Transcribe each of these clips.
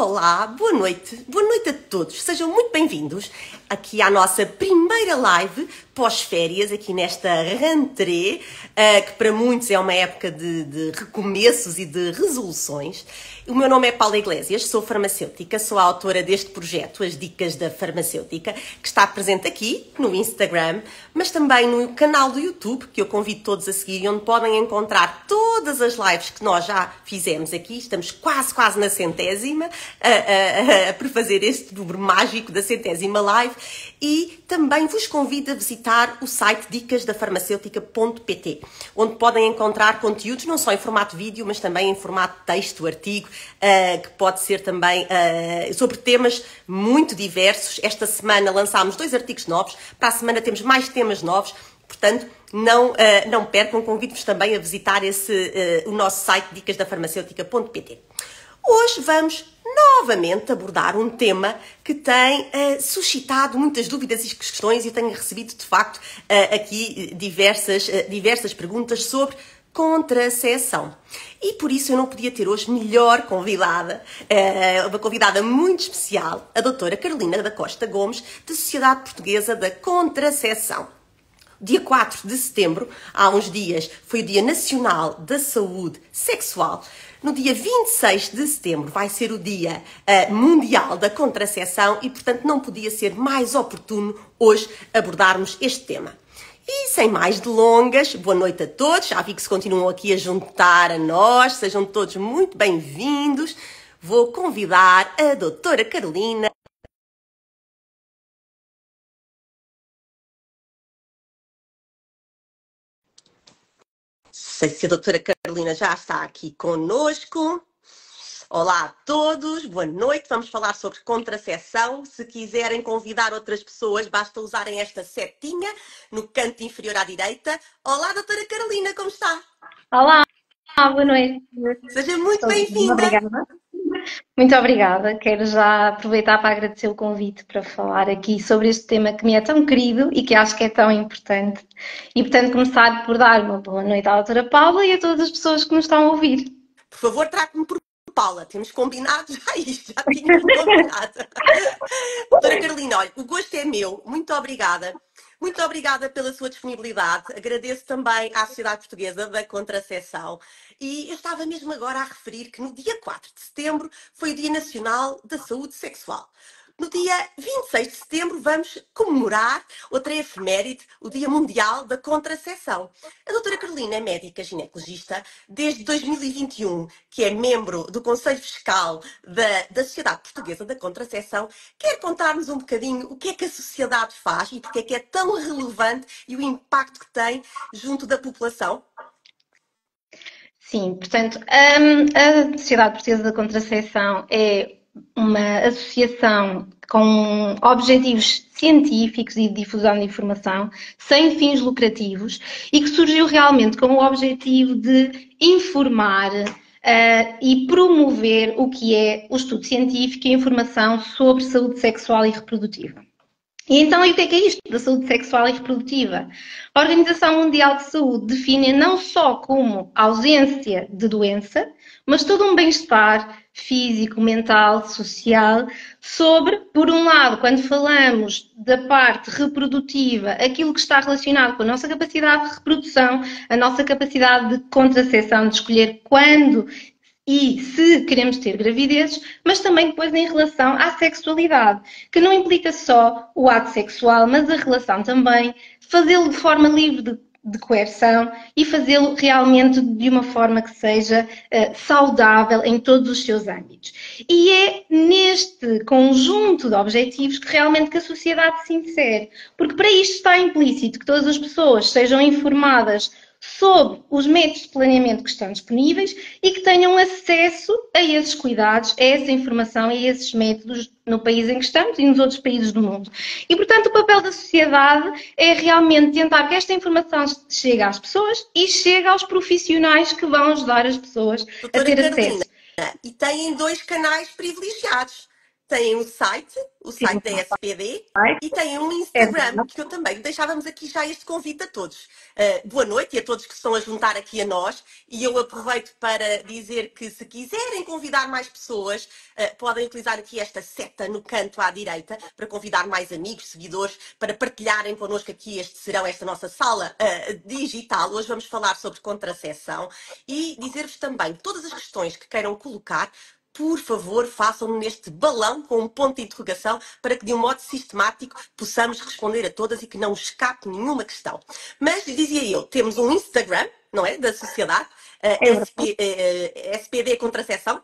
Olá, boa noite a todos, sejam muito bem-vindos aqui à nossa primeira live pós-férias, aqui nesta rentrée, que para muitos é uma época de recomeços e de resoluções. O meu nome é Paula Iglesias, sou farmacêutica, sou a autora deste projeto, As Dicas da Farmacêutica, que está presente aqui no Instagram, mas também no canal do YouTube, que eu convido todos a seguir, onde podem encontrar todas as lives que nós já fizemos aqui. Estamos quase na centésima, para fazer este número mágico da centésima live, e também vos convido a visitar o site dicasdafarmaceutica.pt, onde podem encontrar conteúdos não só em formato vídeo, mas também em formato texto, artigo, que pode ser também sobre temas muito diversos. Esta semana lançámos 2 artigos novos, para a semana temos mais temas novos, portanto não percam, convido-vos também a visitar o nosso site dicasdafarmaceutica.pt. Hoje vamos novamente abordar um tema que tem suscitado muitas dúvidas e questões, e eu tenho recebido de facto aqui diversas perguntas sobre contracepção. E por isso eu não podia ter hoje melhor convidada, uma convidada muito especial, a doutora Carolina da Costa Gomes, da Sociedade Portuguesa da Contracepção. Dia 4 de setembro, há uns dias, foi o Dia Nacional da Saúde Sexual. No dia 26 de setembro vai ser o Dia Mundial da Contracepção e, portanto, não podia ser mais oportuno hoje abordarmos este tema. E sem mais delongas, boa noite a todos. Já vi que se continuam aqui a juntar a nós. Sejam todos muito bem-vindos. Vou convidar a doutora Carolina. Não sei se a doutora Carolina já está aqui conosco. Olá a todos, boa noite. Vamos falar sobre contracepção. Se quiserem convidar outras pessoas, basta usarem esta setinha no canto inferior à direita. Olá, doutora Carolina, como está? Olá, boa noite. Seja muito bem-vinda. Obrigada. Muito obrigada. Quero já aproveitar para agradecer o convite para falar aqui sobre este tema que me é tão querido e que acho que é tão importante. E, portanto, começar por dar uma boa noite à doutora Paula e a todas as pessoas que nos estão a ouvir. Por favor, trate-me por Paula. Temos combinado já isto, já tínhamos combinado. Doutora Carolina, olha, o gosto é meu. Muito obrigada. Muito obrigada pela sua disponibilidade. Agradeço também à Sociedade Portuguesa da Contracepção. E eu estava mesmo agora a referir que no dia 4 de setembro foi o Dia Nacional da Saúde Sexual. No dia 26 de setembro vamos comemorar outra efeméride, o Dia Mundial da Contracepção. A doutora Carolina é médica ginecologista desde 2021, que é membro do Conselho Fiscal da Sociedade Portuguesa da Contracepção. Quer contar-nos um bocadinho o que é que a sociedade faz e porque é que é tão relevante e o impacto que tem junto da população? Sim, portanto, a Sociedade Portuguesa da Contracepção é uma associação com objetivos científicos e de difusão de informação, sem fins lucrativos, e que surgiu realmente com o objetivo de informar e promover o que é o estudo científico e a informação sobre saúde sexual e reprodutiva. E então, e o que é isto da saúde sexual e reprodutiva? A Organização Mundial de Saúde define não só como ausência de doença, mas todo um bem-estar físico, mental, social, sobre, por um lado, quando falamos da parte reprodutiva, aquilo que está relacionado com a nossa capacidade de reprodução, a nossa capacidade de contracepção, de escolher quando e se queremos ter gravidezes, mas também depois em relação à sexualidade, que não implica só o ato sexual, mas a relação também, fazê-lo de forma livre de coerção e fazê-lo realmente de uma forma que seja saudável em todos os seus âmbitos. E é neste conjunto de objetivos que realmente que a sociedade se insere, porque para isto está implícito que todas as pessoas sejam informadas sobre os métodos de planeamento que estão disponíveis e que tenham acesso a esses cuidados, a essa informação e a esses métodos no país em que estamos e nos outros países do mundo. E, portanto, o papel da sociedade é realmente tentar que esta informação chegue às pessoas e chegue aos profissionais que vão ajudar as pessoas a ter acesso. E têm 2 canais privilegiados. têm o Sim, site da SPD, vai. e têm um É Instagram, verdade. que eu também deixávamos aqui já este convite a todos. Boa noite e a todos que se estão a juntar aqui a nós. E eu aproveito para dizer que se quiserem convidar mais pessoas, podem utilizar aqui esta seta no canto à direita para convidar mais amigos, seguidores, para partilharem connosco aqui esta nossa sala digital. Hoje vamos falar sobre contracepção e dizer-vos também todas as questões que queiram colocar. Por favor, façam-no neste balão com um ponto de interrogação para que, de um modo sistemático, possamos responder a todas e que não escape nenhuma questão. Mas, dizia eu, temos um Instagram, não é? Da sociedade, É verdade. SPD Contracepção,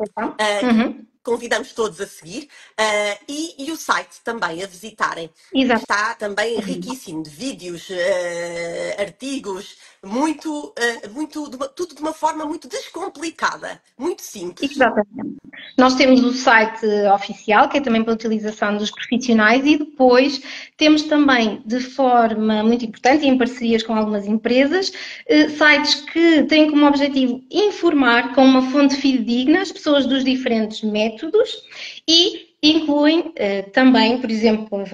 Então, que uhum. convidamos todos a seguir, e o site também a visitarem, que Exato. está também riquíssimo de vídeos, artigos, tudo de uma forma muito descomplicada, muito simples. Exatamente. Nós temos o site oficial, que é também para a utilização dos profissionais, e depois temos também, de forma muito importante, e em parcerias com algumas empresas, sites que têm como objetivo informar com uma fonte fidedigna as pessoas dos diferentes métodos e incluem também, por exemplo,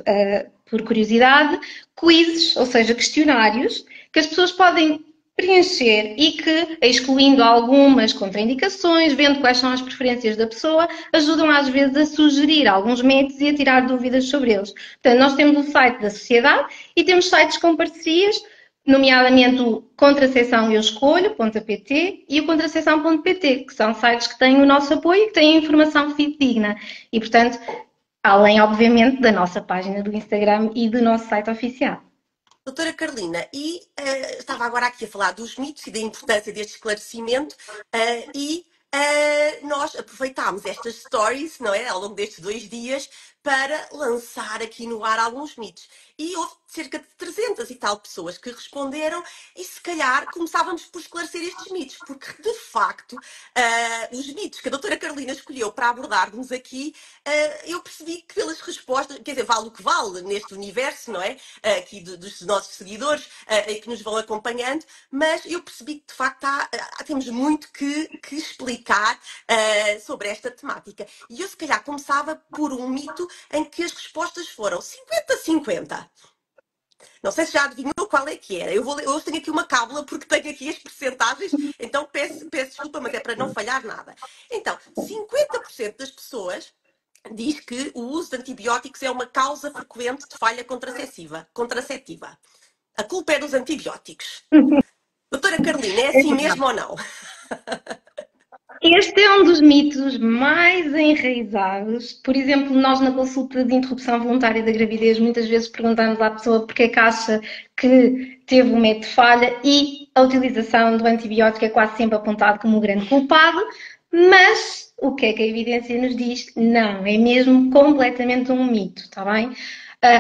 por curiosidade, quizzes, ou seja, questionários, que as pessoas podem preencher e que, excluindo algumas contraindicações, vendo quais são as preferências da pessoa, ajudam às vezes a sugerir alguns métodos e a tirar dúvidas sobre eles. Portanto, nós temos o site da sociedade e temos sites com parcerias, nomeadamente o Contracepção Eu Escolho.pt e o Contracepção.pt, que são sites que têm o nosso apoio e que têm informação fidedigna. E, portanto, além, obviamente, da nossa página do Instagram e do nosso site oficial. Doutora Carolina, estava agora aqui a falar dos mitos e da importância deste esclarecimento, nós aproveitámos estas stories, não é, ao longo destes 2 dias, para lançar aqui no ar alguns mitos. E houve cerca de 300 e tal pessoas que responderam, e se calhar começávamos por esclarecer estes mitos, porque de facto os mitos que a doutora Carolina escolheu para abordarmos aqui, eu percebi que pelas respostas, quer dizer, vale o que vale neste universo, não é? Aqui dos nossos seguidores e que nos vão acompanhando, mas eu percebi que de facto temos muito que explicar sobre esta temática. E eu se calhar começava por um mito em que as respostas foram 50-50. Não sei se já adivinhou qual é que era. Hoje tenho aqui uma cábula porque tenho aqui as percentagens, então peço desculpa, mas é para não falhar nada. Então, 50% das pessoas diz que o uso de antibióticos é uma causa frequente de falha contraceptiva. A culpa é dos antibióticos. Doutora Carolina, é assim mesmo ou não? Este é um dos mitos mais enraizados. Por exemplo, nós na consulta de interrupção voluntária da gravidez muitas vezes perguntamos à pessoa porque é que acha que teve um método de falha e a utilização do antibiótico é quase sempre apontado como o grande culpado, mas o que é que a evidência nos diz? Não, é mesmo completamente um mito, está bem?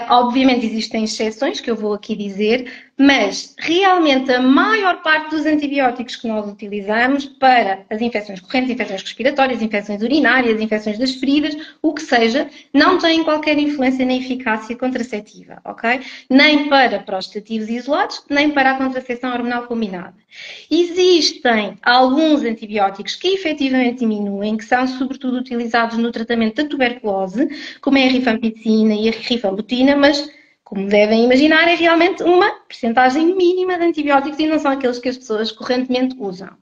Obviamente existem exceções que eu vou aqui dizer, mas realmente a maior parte dos antibióticos que nós utilizamos para as infecções correntes, infecções respiratórias, infecções urinárias, infecções das feridas, o que seja, não têm qualquer influência na eficácia contraceptiva, ok? Nem para prostativos isolados, nem para a contracepção hormonal combinada. Existem alguns antibióticos que efetivamente diminuem, que são sobretudo utilizados no tratamento da tuberculose, como é a rifampicina e a rifabutina, mas como devem imaginar, é realmente uma percentagem mínima de antibióticos e não são aqueles que as pessoas correntemente usam.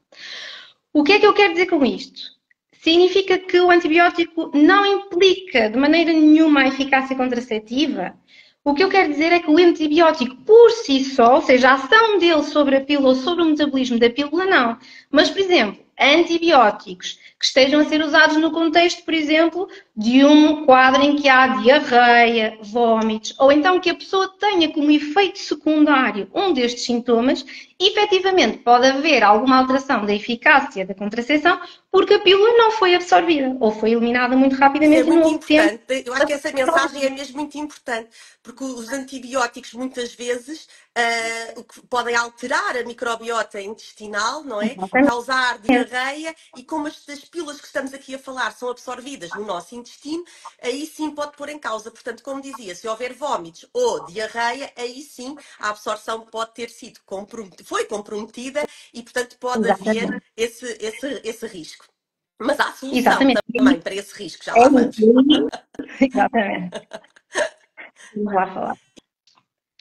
O que é que eu quero dizer com isto? Significa que o antibiótico não implica de maneira nenhuma a eficácia contraceptiva? O que eu quero dizer é que o antibiótico por si só, ou seja, a ação dele sobre a pílula ou sobre o metabolismo da pílula, não. Mas, por exemplo, antibióticos que estejam a ser usados no contexto, por exemplo, de um quadro em que há diarreia, vômitos, ou então que a pessoa tenha como efeito secundário um destes sintomas, efetivamente pode haver alguma alteração da eficácia da contracepção porque a pílula não foi absorvida ou foi eliminada muito Isso é rapidamente e não muito houve tempo. importante. Eu acho que essa mensagem é mesmo muito importante, porque os antibióticos muitas vezes o que podem alterar a microbiota intestinal, não é? Causar diarreia e como as pílulas que estamos aqui a falar são absorvidas no nosso intestino, aí sim pode pôr em causa. Portanto, como dizia, se houver vômitos ou diarreia, aí sim a absorção pode ter sido foi comprometida e, portanto, pode haver Exatamente. esse risco. Mas há solução Exatamente. também para esse risco, já É lá isso. vamos. Exatamente. Vamos lá falar.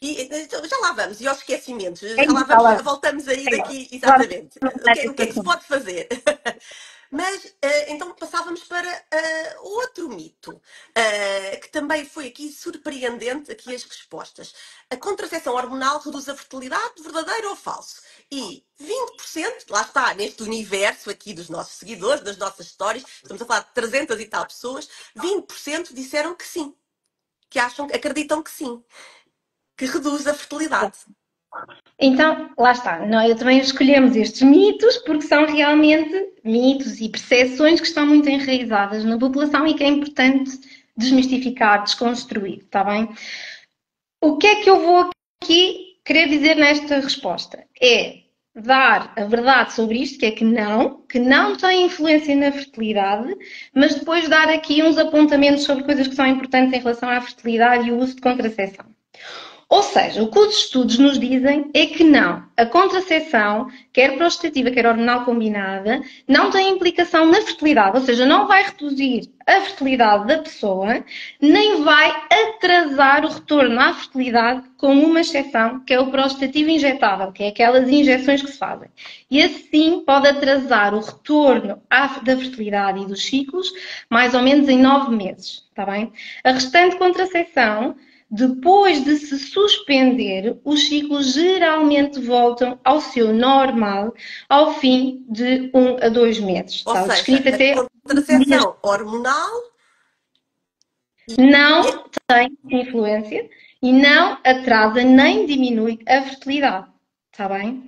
E então, já lá vamos, e aos esquecimentos, É já lá isso, vamos, fala. voltamos aí daqui, Vamos exatamente. começar O este que é que se assunto. pode fazer? Mas então passávamos para outro mito, que também foi aqui surpreendente, aqui as respostas. A contracepção hormonal reduz a fertilidade, verdadeiro ou falso? E 20%, lá está, neste universo aqui dos nossos seguidores, das nossas histórias, estamos a falar de 300 e tal pessoas, 20% disseram que sim, que acham, acreditam que sim, que reduz a fertilidade. Então, lá está. Nós também escolhemos estes mitos porque são realmente mitos e percepções que estão muito enraizadas na população e que é importante desmistificar, desconstruir, está bem? O que é que eu vou aqui querer dizer nesta resposta? É dar a verdade sobre isto, que é que não tem influência na fertilidade, mas depois dar aqui uns apontamentos sobre coisas que são importantes em relação à fertilidade e o uso de contracepção. Ou seja, o que os estudos nos dizem é que não. A contracepção, quer prostativa, quer hormonal combinada, não tem implicação na fertilidade, ou seja, não vai reduzir a fertilidade da pessoa, nem vai atrasar o retorno à fertilidade, com uma exceção, que é o prostativo injetável, que é aquelas injeções que se fazem. E assim pode atrasar o retorno da fertilidade e dos ciclos, mais ou menos em 9 meses, está bem? A restante contracepção, depois de se suspender, os ciclos geralmente voltam ao seu normal ao fim de 1 a 2 meses. Ou Está seja, descrito até a contracepção hormonal não tem influência e não atrasa nem diminui a fertilidade. Está bem?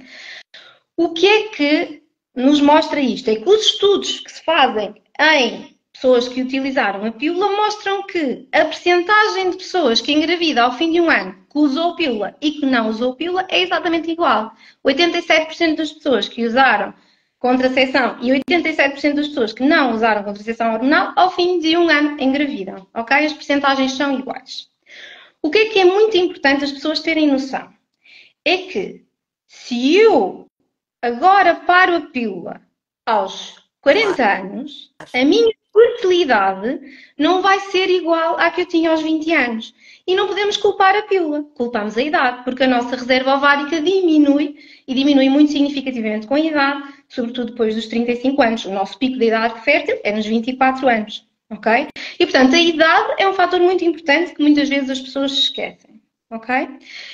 O que é que nos mostra isto? É que os estudos que se fazem em pessoas que utilizaram a pílula mostram que a percentagem de pessoas que engravida ao fim de um ano que usou pílula e que não usou pílula é exatamente igual. 87% das pessoas que usaram contracepção e 87% das pessoas que não usaram contracepção hormonal ao fim de um ano engravidam. Ok? As percentagens são iguais. O que é muito importante as pessoas terem noção? É que se eu agora paro a pílula aos 40 anos, a minha fertilidade não vai ser igual à que eu tinha aos 20 anos. E não podemos culpar a pílula, culpamos a idade, porque a nossa reserva ovárica diminui, e diminui muito significativamente com a idade, sobretudo depois dos 35 anos. O nosso pico de idade fértil é nos 24 anos, ok? E, portanto, a idade é um fator muito importante que muitas vezes as pessoas se esquecem. Ok?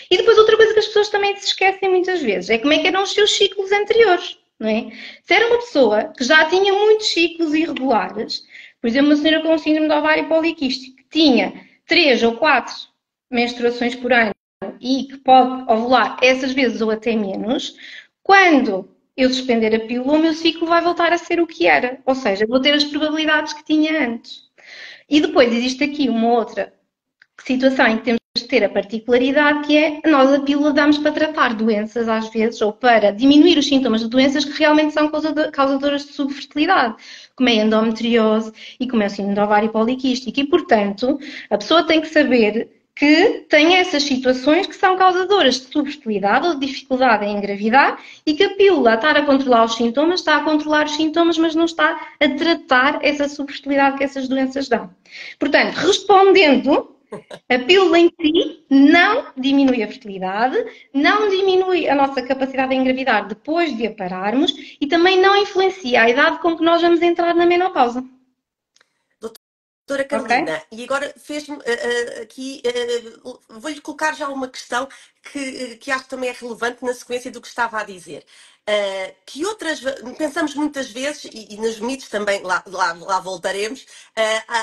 E depois outra coisa que as pessoas também se esquecem muitas vezes é como é que eram os seus ciclos anteriores, não é? Se era uma pessoa que já tinha muitos ciclos irregulares, por exemplo, uma senhora com síndrome de ovário poliquístico, que tinha 3 ou 4 menstruações por ano e que pode ovular essas vezes ou até menos, quando eu suspender a pílula, o meu ciclo vai voltar a ser o que era, ou seja, vou ter as probabilidades que tinha antes. E depois existe aqui uma outra situação em que temos de ter a particularidade que é nós a pílula damos para tratar doenças às vezes ou para diminuir os sintomas de doenças que realmente são causadoras de subfertilidade, como é a endometriose e como é o síndrome do ovário poliquístico. E, portanto, a pessoa tem que saber que tem essas situações que são causadoras de subfertilidade ou de dificuldade em engravidar e que a pílula, a estar a controlar os sintomas, está a controlar os sintomas, mas não está a tratar essa subfertilidade que essas doenças dão. Portanto, respondendo, a pílula em si não diminui a fertilidade, não diminui a nossa capacidade de engravidar depois de a pararmos e também não influencia a idade com que nós vamos entrar na menopausa. Doutora Carolina, Okay? e agora fez-me aqui, vou-lhe colocar já uma questão que acho que também é relevante na sequência do que estava a dizer. Que outras, pensamos muitas vezes, e nos mitos também lá voltaremos,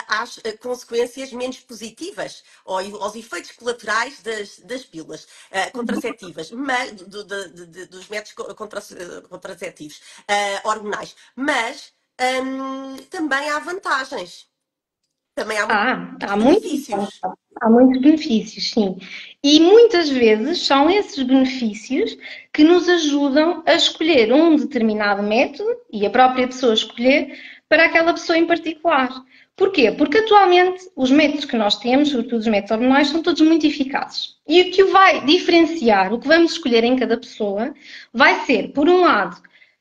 às consequências menos positivas, ou aos efeitos colaterais das pílulas contraceptivas, mas, dos métodos contraceptivos hormonais. Mas também há vantagens. Também há muitos Há muitos, benefícios. há muitos benefícios, sim. E muitas vezes são esses benefícios que nos ajudam a escolher um determinado método e a própria pessoa escolher para aquela pessoa em particular. Porquê? Porque atualmente os métodos que nós temos, sobretudo os métodos hormonais, são todos muito eficazes. E o que o vai diferenciar, o que vamos escolher em cada pessoa, vai ser, por um lado,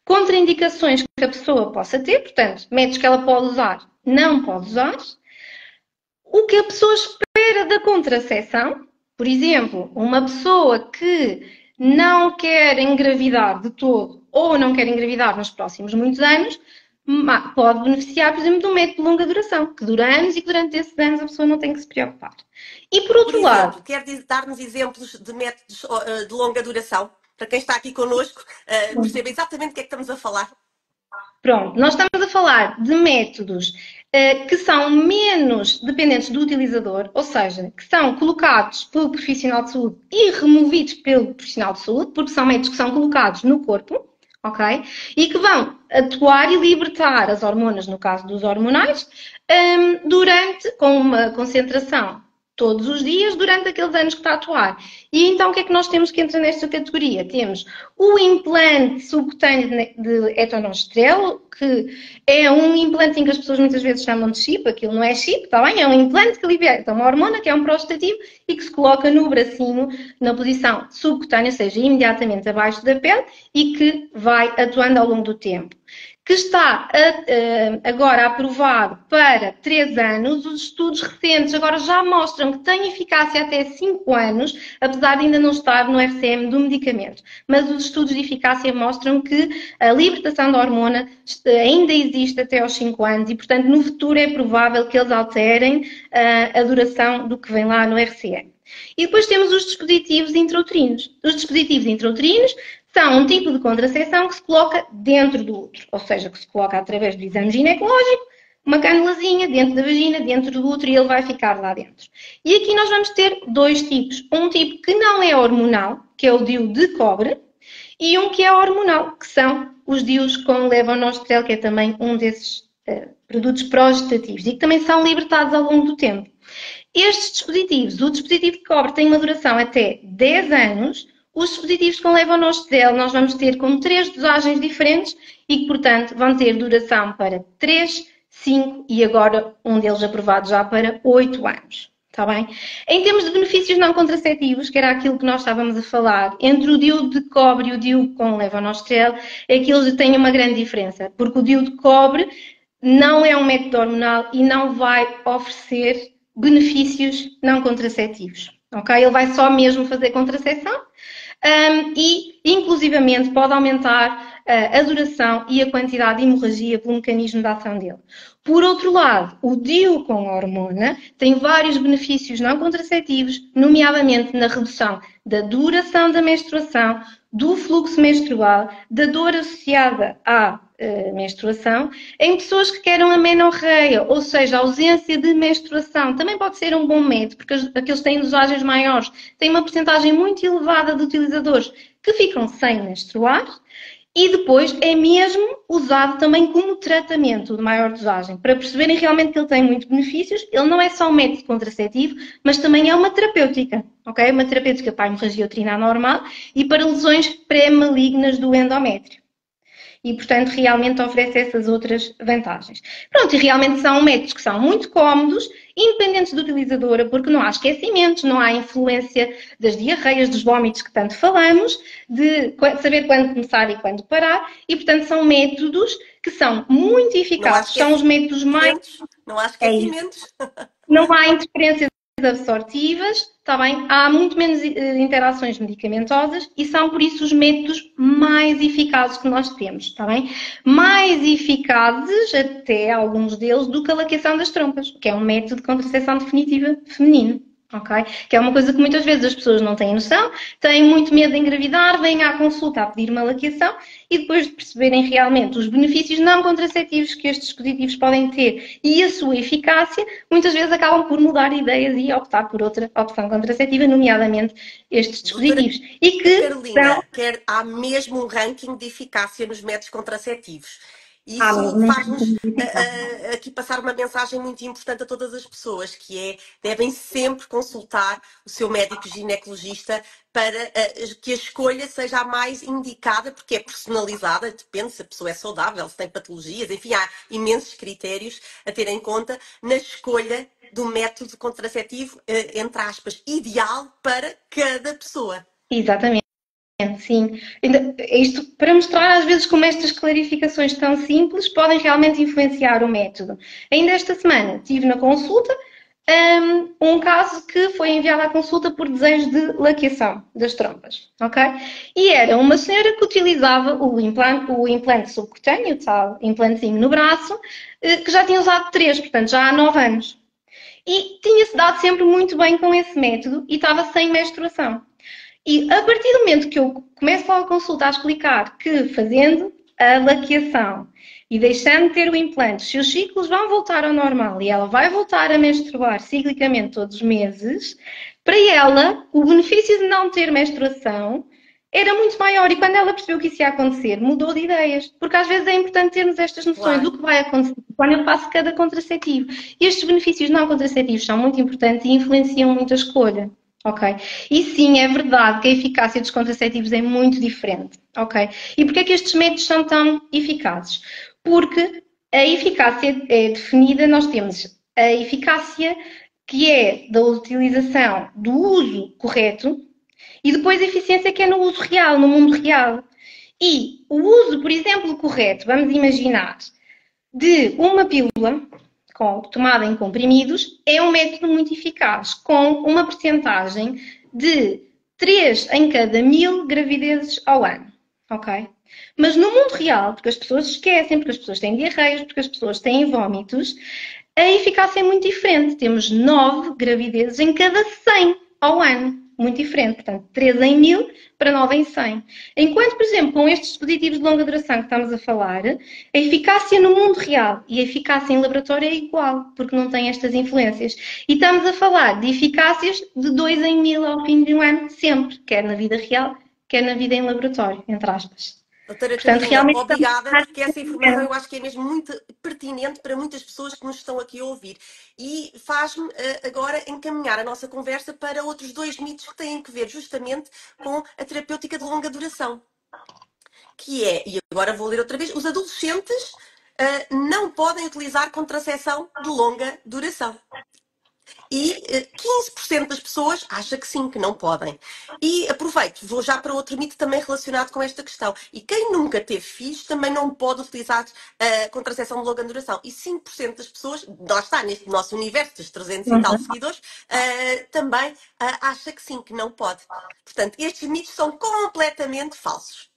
contraindicações que a pessoa possa ter, portanto, métodos que ela pode usar, não pode usar, o que a pessoa espera da contracepção, por exemplo, uma pessoa que não quer engravidar de todo ou não quer engravidar nos próximos muitos anos, pode beneficiar, por exemplo, de um método de longa duração, que dura anos e que durante esses anos a pessoa não tem que se preocupar. E por Por outro lado, exemplo, quer dar-nos exemplos de métodos de longa duração? Para quem está aqui connosco, perceba exatamente o que é que estamos a falar. pronto, nós estamos a falar de métodos que são menos dependentes do utilizador, ou seja, que são colocados pelo profissional de saúde e removidos pelo profissional de saúde, porque são métodos que são colocados no corpo, ok? E que vão atuar e libertar as hormonas, no caso dos hormonais, com uma concentração todos os dias durante aqueles anos que está a atuar. E então o que é que nós temos que entrar nesta categoria? Temos o implante subcutâneo de etonostrel, que é um implante em que as pessoas muitas vezes chamam de chip, aquilo não é chip, está bem? É um implante que liberta uma hormona, que é um prostativo, e que se coloca no bracinho, na posição subcutânea, ou seja, imediatamente abaixo da pele, e que vai atuando ao longo do tempo, que está agora aprovado para 3 anos. Os estudos recentes agora já mostram que tem eficácia até 5 anos, apesar de ainda não estar no RCM do medicamento. Mas os estudos de eficácia mostram que a libertação da hormona ainda existe até aos 5 anos e, portanto, no futuro é provável que eles alterem a duração do que vem lá no RCM. E depois temos os dispositivos intrauterinos. Os dispositivos intrauterinos são um tipo de contracepção que se coloca dentro do útero, ou seja, que se coloca através do exame ginecológico, uma canulazinha dentro da vagina, dentro do útero, e ele vai ficar lá dentro. E aqui nós vamos ter 2 tipos. Um tipo que não é hormonal, que é o DIU de cobre, e um que é hormonal, que são os DIUs com levonorgestrel, que é também um desses produtos progestativos, e que também são libertados ao longo do tempo. Estes dispositivos, o dispositivo de cobre tem uma duração até 10 anos. Os dispositivos com levonorgestrel nós vamos ter com 3 dosagens diferentes e que, portanto, vão ter duração para 3, 5 e agora um deles aprovado já para 8 anos. Está bem? Em termos de benefícios não contraceptivos, que era aquilo que nós estávamos a falar, entre o DIU de cobre e o DIU com levonorgestrel, é que eles têm uma grande diferença, porque o DIU de cobre não é um método hormonal e não vai oferecer benefícios não contraceptivos. Ok? Ele vai só mesmo fazer contracepção e, inclusivamente, pode aumentar a duração e a quantidade de hemorragia pelo mecanismo de ação dele. Por outro lado, o DIU com hormona tem vários benefícios não contraceptivos, nomeadamente na redução da duração da menstruação, do fluxo menstrual, da dor associada à menstruação, em pessoas que queiram amenorreia, ou seja, a ausência de menstruação. Também pode ser um bom método, porque aqueles que têm dosagens maiores têm uma porcentagem muito elevada de utilizadores que ficam sem menstruar. E depois é mesmo usado também como tratamento de maior dosagem, para perceberem realmente que ele tem muitos benefícios. Ele não é só um método contraceptivo, mas também é uma terapêutica, ok? Uma terapêutica para a hemorragia uterina anormal e para lesões pré-malignas do endométrio. E, portanto, realmente oferece essas outras vantagens. Pronto, e realmente são métodos que são muito cómodos, independentes do utilizador, porque não há esquecimentos, não há influência das diarreias, dos vómitos que tanto falamos, de saber quando começar e quando parar, e, portanto, são métodos que são muito eficazes, são os métodos mais... Não há esquecimentos. Não há interferências absortivas, está bem? Há muito menos interações medicamentosas e são, por isso, os métodos mais eficazes que nós temos, está bem? Mais eficazes, até alguns deles, do que a laqueação das trompas, que é um método de contracepção definitiva feminino. Okay? Que é uma coisa que muitas vezes as pessoas não têm noção, têm muito medo de engravidar, vêm à consulta a pedir uma laqueação e depois de perceberem realmente os benefícios não contraceptivos que estes dispositivos podem ter e a sua eficácia, muitas vezes acabam por mudar ideias e optar por outra opção contraceptiva, nomeadamente estes dispositivos. E que, Carolina, há mesmo um ranking de eficácia nos métodos contraceptivos. Isso faz-nos aqui passar uma mensagem muito importante a todas as pessoas, que é, devem sempre consultar o seu médico ginecologista para que a escolha seja a mais indicada, porque é personalizada, depende se a pessoa é saudável, se tem patologias, enfim, há imensos critérios a ter em conta na escolha do método contraceptivo, entre aspas, ideal para cada pessoa. Exatamente. Sim. Isto para mostrar às vezes como estas clarificações tão simples podem realmente influenciar o método. Ainda esta semana tive na consulta um caso que foi enviado à consulta por desejo de laqueação das trompas, ok? E era uma senhora que utilizava o implante subcutâneo, tal implantezinho no braço, que já tinha usado 3, portanto já há 9 anos. E tinha-se dado sempre muito bem com esse método e estava sem menstruação. E a partir do momento que eu começo a consulta a explicar que fazendo a laqueação e deixando de ter o implante, os seus ciclos vão voltar ao normal e ela vai voltar a menstruar ciclicamente todos os meses, para ela o benefício de não ter menstruação era muito maior e quando ela percebeu que isso ia acontecer, mudou de ideias. Porque às vezes é importante termos estas noções do que vai acontecer quando eu faço cada contraceptivo. E estes benefícios não contraceptivos são muito importantes e influenciam muito a escolha. Ok? E sim, é verdade que a eficácia dos contraceptivos é muito diferente. Ok? E porquê é que estes métodos são tão eficazes? Porque a eficácia é definida, nós temos a eficácia que é da utilização do uso correto e depois a eficiência que é no uso real, no mundo real. E o uso, por exemplo, correto, vamos imaginar, de uma pílula tomada em comprimidos, é um método muito eficaz, com uma percentagem de 3 em cada 1000 gravidezes ao ano. Ok? Mas no mundo real, porque as pessoas esquecem, porque as pessoas têm diarreias, porque as pessoas têm vômitos, a eficácia é muito diferente. Temos 9 gravidezes em cada 100 ao ano. Muito diferente. Portanto, 3 em 1000 para 9 em 100. Enquanto, por exemplo, com estes dispositivos de longa duração que estamos a falar, a eficácia no mundo real e a eficácia em laboratório é igual, porque não tem estas influências. E estamos a falar de eficácias de 2 em 1000 ao fim de um ano, sempre, quer na vida real, quer na vida em laboratório, entre aspas. Doutora Portanto, Carolina, realmente obrigada, porque essa informação eu acho que é mesmo muito pertinente para muitas pessoas que nos estão aqui a ouvir. E faz-me agora encaminhar a nossa conversa para outros 2 mitos que têm que ver justamente com a terapêutica de longa duração. Que é, e agora vou ler outra vez, os adolescentes não podem utilizar contracepção de longa duração. E 15% das pessoas acha que sim, que não podem. E aproveito, vou já para outro mito também relacionado com esta questão. E quem nunca teve filhos também não pode utilizar a contracepção de longa duração. E 5% das pessoas, lá está, neste nosso universo dos 300 e tal seguidores, também acha que sim, que não pode. Portanto, estes mitos são completamente falsos.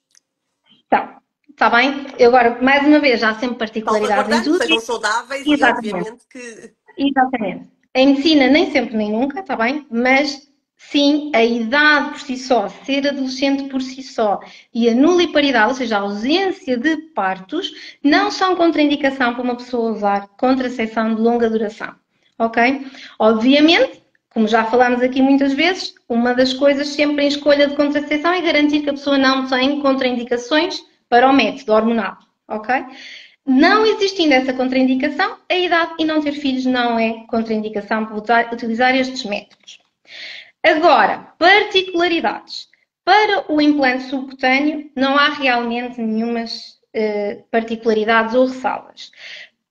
Então, está bem? Agora, mais uma vez, há sempre particularidades em Salvaguardando, tudo. sejam saudáveis e Exatamente. obviamente que... Exatamente. Em medicina, nem sempre nem nunca, está bem? Mas sim, a idade por si só, ser adolescente por si só e a nuliparidade, ou seja, a ausência de partos, não são contraindicação para uma pessoa usar contracepção de longa duração. Ok? Obviamente, como já falámos aqui muitas vezes, uma das coisas sempre em escolha de contracepção é garantir que a pessoa não tem contraindicações para o método hormonal. Ok? Não existindo essa contraindicação, a idade e não ter filhos não é contraindicação para utilizar estes métodos. Agora, particularidades. Para o implante subcutâneo, não há realmente nenhumas particularidades ou ressalvas.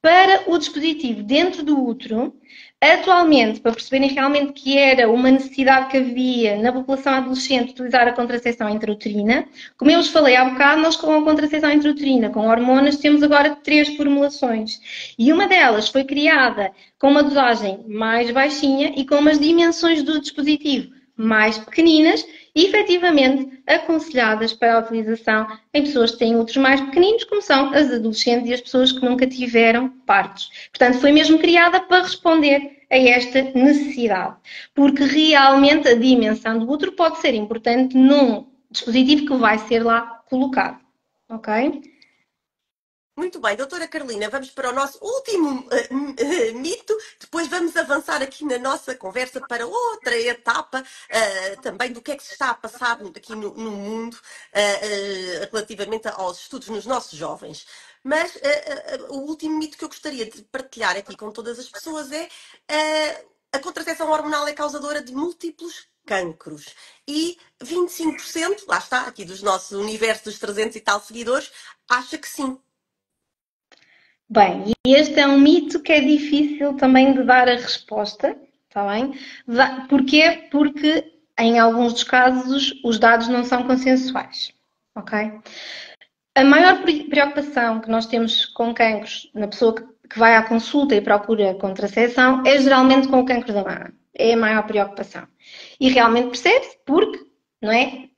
Para o dispositivo dentro do útero, atualmente, para perceberem realmente que era uma necessidade que havia na população adolescente utilizar a contracepção intrauterina, como eu vos falei há bocado, nós com a contracepção intrauterina, com hormonas, temos agora 3 formulações. E uma delas foi criada com uma dosagem mais baixinha e com umas dimensões do dispositivo mais pequeninas e, efetivamente, aconselhadas para a utilização em pessoas que têm úteros mais pequeninos, como são as adolescentes e as pessoas que nunca tiveram partos. Portanto, foi mesmo criada para responder a esta necessidade, porque realmente a dimensão do útero pode ser importante num dispositivo que vai ser lá colocado. Ok? Muito bem, doutora Carolina, vamos para o nosso último mito, depois vamos avançar aqui na nossa conversa para outra etapa também do que é que se está a passar aqui no mundo relativamente aos estudos nos nossos jovens. Mas o último mito que eu gostaria de partilhar aqui com todas as pessoas é a contracepção hormonal é causadora de múltiplos cancros. E 25%, lá está, aqui dos nossos universos dos 300 e tal seguidores, acha que sim. Bem, e este é um mito que é difícil também de dar a resposta, está bem? Porquê? Porque em alguns dos casos, os dados não são consensuais, ok? A maior preocupação que nós temos com cancros na pessoa que vai à consulta e procura contracepção é geralmente com o cancro da mama. É a maior preocupação. E realmente percebe-se porque, não é?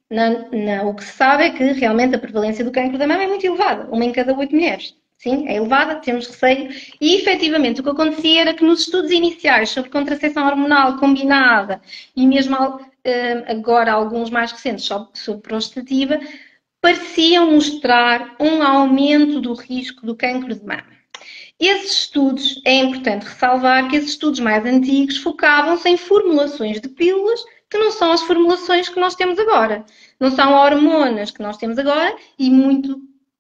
O que se sabe é que realmente a prevalência do cancro da mama é muito elevada. 1 em cada 8 mulheres. Sim, é elevada, temos receio. E, efetivamente, o que acontecia era que nos estudos iniciais sobre contracepção hormonal combinada e mesmo agora alguns mais recentes sobre prostativa, pareciam mostrar um aumento do risco do cancro de mama. Esses estudos, é importante ressalvar que esses estudos mais antigos focavam-se em formulações de pílulas que não são as formulações que nós temos agora. Não são hormonas que nós temos agora e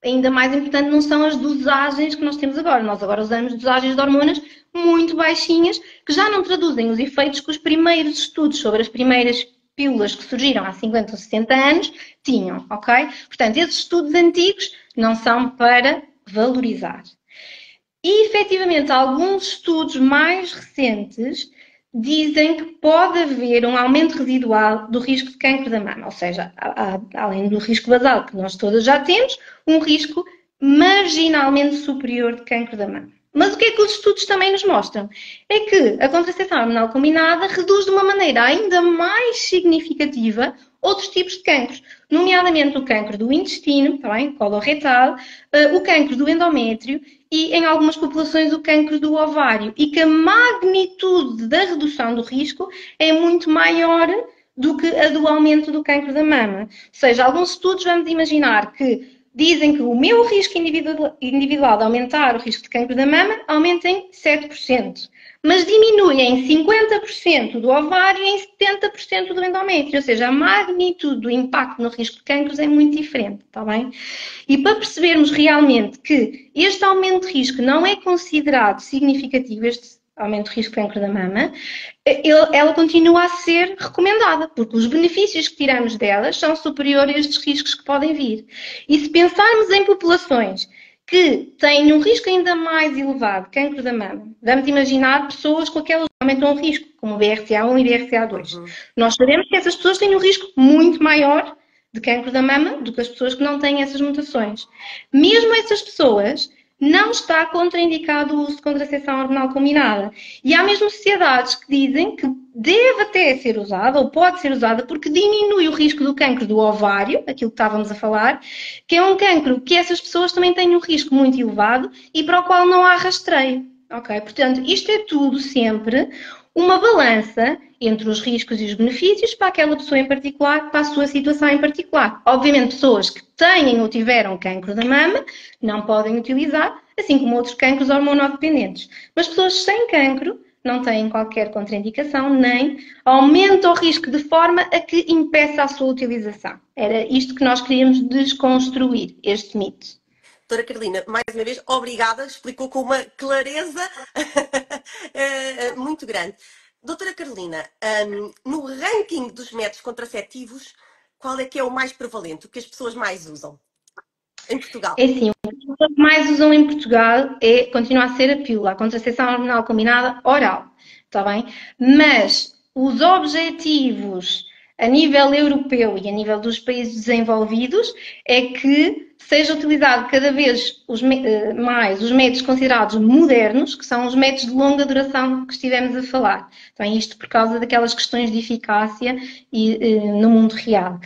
ainda mais importante, não são as dosagens que nós temos agora. Nós agora usamos dosagens de hormonas muito baixinhas que já não traduzem os efeitos que os primeiros estudos sobre as primeiras pílulas que surgiram há 50 ou 60 anos tinham, ok? Portanto, esses estudos antigos não são para valorizar. E, efetivamente, alguns estudos mais recentes dizem que pode haver um aumento residual do risco de cancro da mama, ou seja, além do risco basal que nós todas já temos, um risco marginalmente superior de cancro da mama. Mas o que é que os estudos também nos mostram? É que a contracepção hormonal combinada reduz de uma maneira ainda mais significativa outros tipos de cancros, nomeadamente o cancro do intestino, também, coloretal, o cancro do endométrio e, em algumas populações, o cancro do ovário. E que a magnitude da redução do risco é muito maior do que a do aumento do cancro da mama. Ou seja, alguns estudos, vamos imaginar que dizem que o meu risco individual de aumentar o risco de cancro da mama aumenta em 7%, mas diminui em 50% do ovário e em 70% do endométrio, ou seja, a magnitude do impacto no risco de cancros é muito diferente, está bem? E para percebermos realmente que este aumento de risco não é considerado significativo, este aumento de risco de cancro da mama, ela continua a ser recomendada, porque os benefícios que tiramos delas são superiores a estes riscos que podem vir. E se pensarmos em populações que têm um risco ainda mais elevado de cancro da mama, vamos imaginar pessoas com aquelas que aumentam o risco, como o BRCA1 e BRCA2. Nós sabemos que essas pessoas têm um risco muito maior de cancro da mama do que as pessoas que não têm essas mutações. Mesmo essas pessoas, não está contraindicado o uso de contracepção hormonal combinada. E há mesmo sociedades que dizem que deve até ser usada, ou pode ser usada, porque diminui o risco do cancro do ovário, aquilo que estávamos a falar, que é um cancro que essas pessoas também têm um risco muito elevado e para o qual não há rastreio. Ok? Portanto, isto é tudo sempre uma balança entre os riscos e os benefícios para aquela pessoa em particular, para a sua situação em particular. Obviamente, pessoas que têm ou tiveram cancro da mama não podem utilizar, assim como outros cancros hormonodependentes. Mas pessoas sem cancro não têm qualquer contraindicação, nem aumenta o risco de forma a que impeça a sua utilização. Era isto que nós queríamos desconstruir, este mito. Doutora Carolina, mais uma vez, obrigada, explicou com uma clareza muito grande. Doutora Carolina, no ranking dos métodos contraceptivos, qual é que é o mais prevalente, o que as pessoas mais usam em Portugal? É sim, o que as pessoas mais usam em Portugal continua a ser a pílula, a contracepção hormonal combinada oral, está bem? Mas os objetivos a nível europeu e a nível dos países desenvolvidos é que seja utilizado cada vez mais os métodos considerados modernos, que são os métodos de longa duração que estivemos a falar. Então, isto por causa daquelas questões de eficácia no mundo real.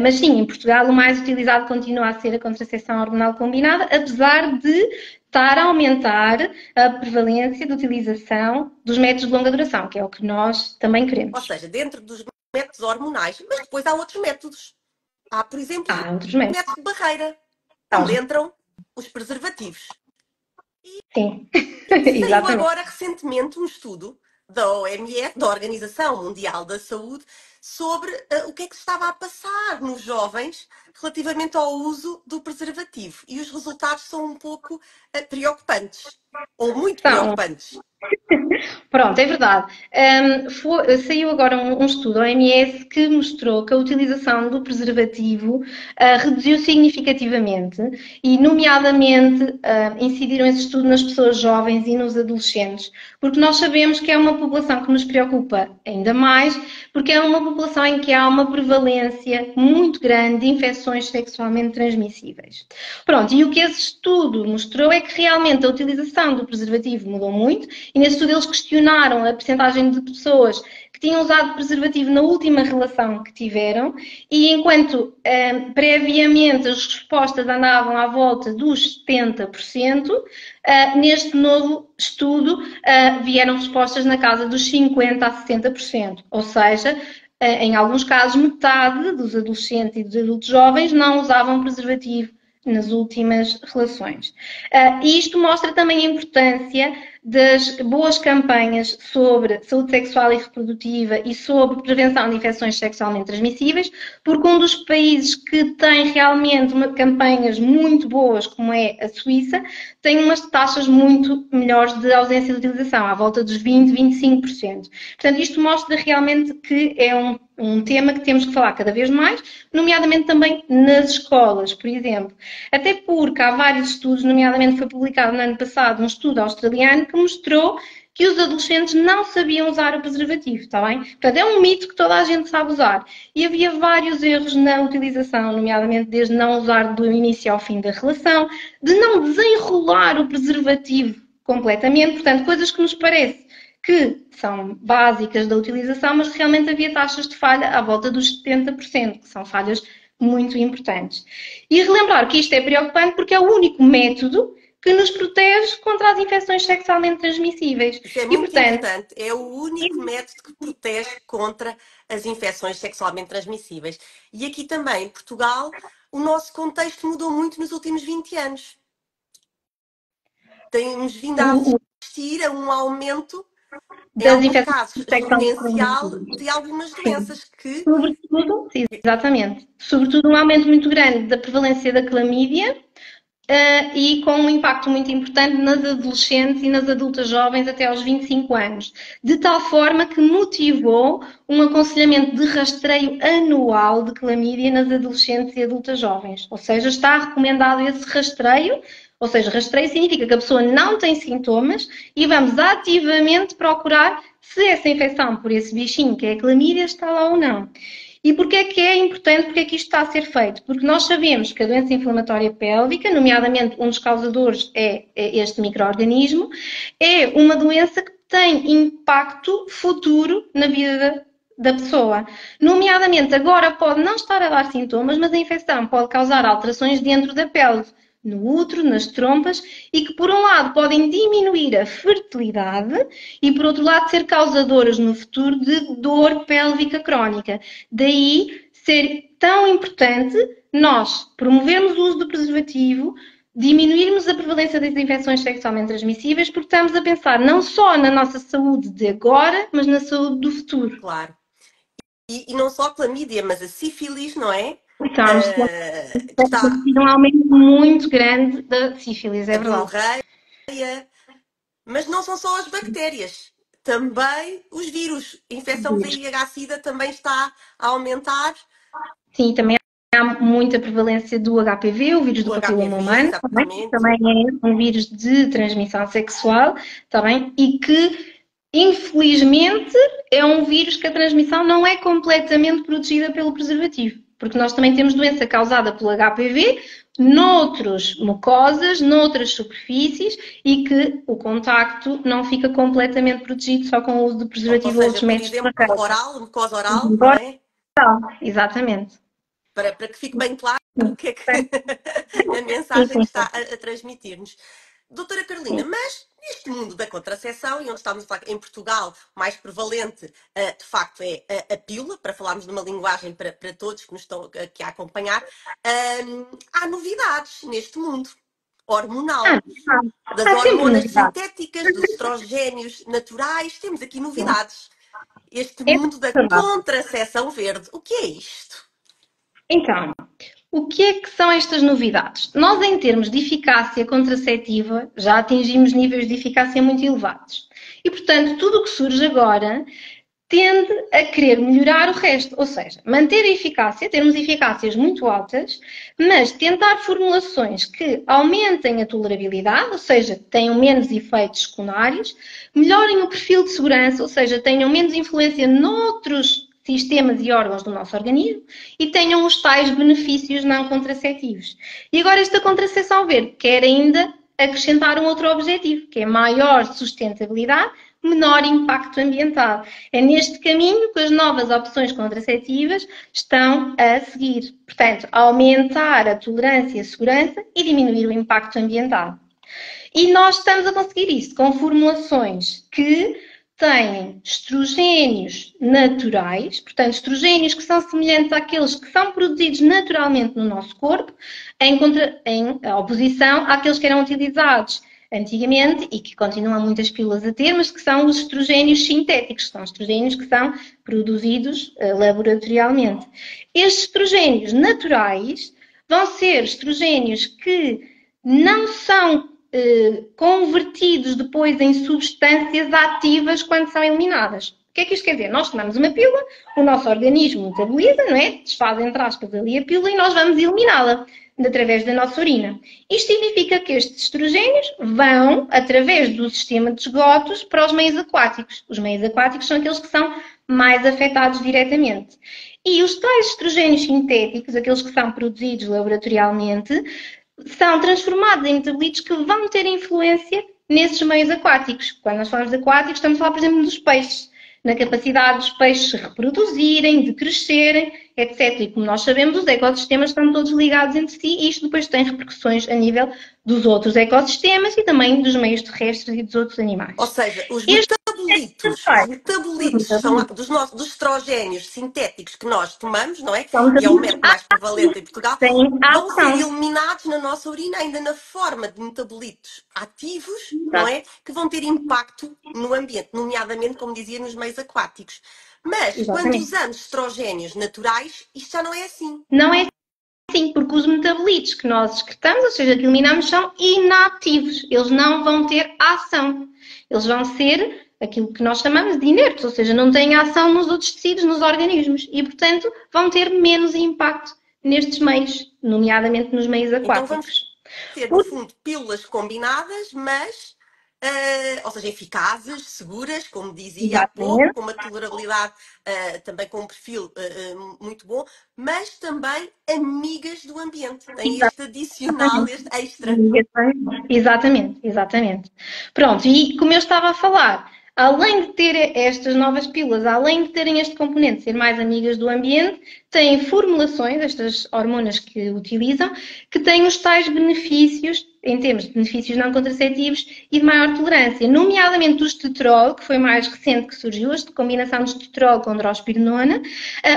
Mas sim, em Portugal o mais utilizado continua a ser a contracepção hormonal combinada, apesar de estar a aumentar a prevalência de utilização dos métodos de longa duração, que é o que nós também queremos. Ou seja, dentro dos métodos hormonais, mas depois há outros métodos. Há, por exemplo, o método de barreira, onde entram os preservativos. Sim, saiu agora recentemente um estudo da OMS, da Organização Mundial da Saúde, sobre o que é que se estava a passar nos jovens relativamente ao uso do preservativo. E os resultados são um pouco preocupantes, ou muito preocupantes. Pronto, é verdade. Saiu agora um estudo da OMS que mostrou que a utilização do preservativo reduziu significativamente e, nomeadamente, incidiram esse estudo nas pessoas jovens e nos adolescentes, porque nós sabemos que é uma população que nos preocupa ainda mais, porque é uma população em que há uma prevalência muito grande de infecções sexualmente transmissíveis. Pronto, e o que esse estudo mostrou é que realmente a utilização do preservativo mudou muito, e nesse estudo eles questionaram a percentagem de pessoas que tinham usado preservativo na última relação que tiveram, e enquanto previamente as respostas andavam à volta dos 70%, neste novo estudo vieram respostas na casa dos 50% a 60%, ou seja, em alguns casos metade dos adolescentes e dos adultos jovens não usavam preservativo nas últimas relações. E isto mostra também a importância das boas campanhas sobre saúde sexual e reprodutiva e sobre prevenção de infecções sexualmente transmissíveis, porque um dos países que tem realmente campanhas muito boas, como é a Suíça, tem umas taxas muito melhores de ausência de utilização, à volta dos 20%, 25%. Portanto, isto mostra realmente que é um tema que temos que falar cada vez mais, nomeadamente também nas escolas, por exemplo. Até porque há vários estudos, nomeadamente foi publicado no ano passado um estudo australiano que mostrou que os adolescentes não sabiam usar o preservativo, está bem? Portanto, é um mito que toda a gente sabe usar. E havia vários erros na utilização, nomeadamente desde não usar do início ao fim da relação, de não desenrolar o preservativo completamente, portanto, coisas que nos parece que são básicas da utilização, mas realmente havia taxas de falha à volta dos 70%, que são falhas muito importantes. E relembrar que isto é preocupante porque é o único método que nos protege contra as infecções sexualmente transmissíveis. Isso é muito importante. É o único método que protege contra as infecções sexualmente transmissíveis. E aqui também, em Portugal, o nosso contexto mudou muito nos últimos 20 anos. Temos vindo a assistir a um aumento em alguns casos exponencial de algumas doenças que... Sobretudo, exatamente. Sobretudo um aumento muito grande da prevalência da clamídia, e com um impacto muito importante nas adolescentes e nas adultas jovens até aos 25 anos. De tal forma que motivou um aconselhamento de rastreio anual de clamídia nas adolescentes e adultas jovens. Ou seja, está recomendado esse rastreio. Ou seja, rastreio significa que a pessoa não tem sintomas e vamos ativamente procurar se essa infecção por esse bichinho que é a clamídia está lá ou não. E porquê que é importante, porquê que isto está a ser feito? Porque nós sabemos que a doença inflamatória pélvica, nomeadamente um dos causadores é este micro-organismo, é uma doença que tem impacto futuro na vida da pessoa. Nomeadamente, agora pode não estar a dar sintomas, mas a infecção pode causar alterações dentro da pelve, no útero, nas trompas, e que por um lado podem diminuir a fertilidade e por outro lado ser causadoras no futuro de dor pélvica crónica. Daí ser tão importante nós promovermos o uso do preservativo, diminuirmos a prevalência das infecções sexualmente transmissíveis, porque estamos a pensar não só na nossa saúde de agora, mas na saúde do futuro. Claro. E não só a clamídia, mas a sífilis, não é? Está um aumento muito grande da sífilis, é verdade. Mas não são só as bactérias, também os vírus. A infecção VIH-Sida também está a aumentar. Sim, também há muita prevalência do HPV, o vírus do papiloma humano, também é um vírus de transmissão sexual, também, e que infelizmente é um vírus que a transmissão não é completamente protegida pelo preservativo. Porque nós também temos doença causada pelo HPV noutras mucosas, noutras superfícies e que o contacto não fica completamente protegido só com o uso do preservativo ou outros métodos. Por exemplo, oral, mucosa oral, não é? Exatamente. Para que fique bem claro o que é que a mensagem que está a transmitir-nos. Doutora Carolina, mas neste mundo da contracepção, e onde estamos a falar em Portugal, o mais prevalente, de facto, é a pílula, para falarmos numa linguagem para todos que nos estão aqui a acompanhar, há novidades neste mundo hormonal. Das hormonas sintéticas, dos estrogénios naturais, temos aqui novidades. Este mundo da contracepção verde, o que é isto? Então, o que é que são estas novidades? Nós, em termos de eficácia contraceptiva, já atingimos níveis de eficácia muito elevados. E, portanto, tudo o que surge agora tende a querer melhorar o resto. Ou seja, manter a eficácia, termos eficácias muito altas, mas tentar formulações que aumentem a tolerabilidade, ou seja, tenham menos efeitos secundários, melhorem o perfil de segurança, ou seja, tenham menos influência noutros sistemas e órgãos do nosso organismo e tenham os tais benefícios não contraceptivos. E agora esta contracepção verde quer ainda acrescentar um outro objetivo, que é maior sustentabilidade, menor impacto ambiental. É neste caminho que as novas opções contraceptivas estão a seguir. Portanto, aumentar a tolerância e a segurança e diminuir o impacto ambiental. E nós estamos a conseguir isso com formulações que têm estrogénios naturais, portanto, estrogénios que são semelhantes àqueles que são produzidos naturalmente no nosso corpo, em oposição àqueles que eram utilizados antigamente e que continuam muitas pílulas a ter, mas que são os estrogénios sintéticos, que são estrogénios que são produzidos laboratorialmente. Estes estrogénios naturais vão ser estrogénios que não são convertidos depois em substâncias ativas quando são eliminadas. O que é que isto quer dizer? Nós tomamos uma pílula, o nosso organismo metaboliza, não é? Desfaz, entre aspas, ali a pílula e nós vamos eliminá-la através da nossa urina. Isto significa que estes estrogénios vão, através do sistema de esgotos, para os meios aquáticos. Os meios aquáticos são aqueles que são mais afetados diretamente. E os tais estrogénios sintéticos, aqueles que são produzidos laboratorialmente, são transformados em metabolitos que vão ter influência nesses meios aquáticos. Quando nós falamos de aquáticos, estamos a falar, por exemplo, dos peixes, na capacidade dos peixes se reproduzirem, de crescerem, etc. E como nós sabemos, os ecossistemas estão todos ligados entre si e isto depois tem repercussões a nível dos outros ecossistemas e também dos meios terrestres e dos outros animais. Ou seja, os metabolitos são dos estrogénios sintéticos que nós tomamos, não é? E é o método mais prevalente em Portugal, vão ser eliminados na nossa urina ainda na forma de metabolitos ativos, não é? Que vão ter impacto no ambiente, nomeadamente, como dizia, nos meios aquáticos. Mas, quando usamos estrogénios naturais, isto já não é assim. Não é assim, porque os metabolitos que nós excretamos, ou seja, que eliminamos, são inativos. Eles não vão ter ação. Eles vão ser aquilo que nós chamamos de inertes, ou seja, não têm ação nos outros tecidos, nos organismos. E, portanto, vão ter menos impacto nestes meios, nomeadamente nos meios aquáticos. Então vamos ter, no fundo, pílulas combinadas, mas... ou seja, eficazes, seguras, como dizia há pouco, com uma tolerabilidade, também com um perfil muito bom, mas também amigas do ambiente. Tem este adicional, este extra. Exatamente. Pronto, e como eu estava a falar, além de ter estas novas pílulas, além de terem este componente de ser mais amigas do ambiente, têm formulações, estas hormonas que utilizam, que têm os tais benefícios, em termos de benefícios não contraceptivos e de maior tolerância, nomeadamente o estetrol, que foi mais recente que surgiu, esta combinação de estetrol com drospirenona.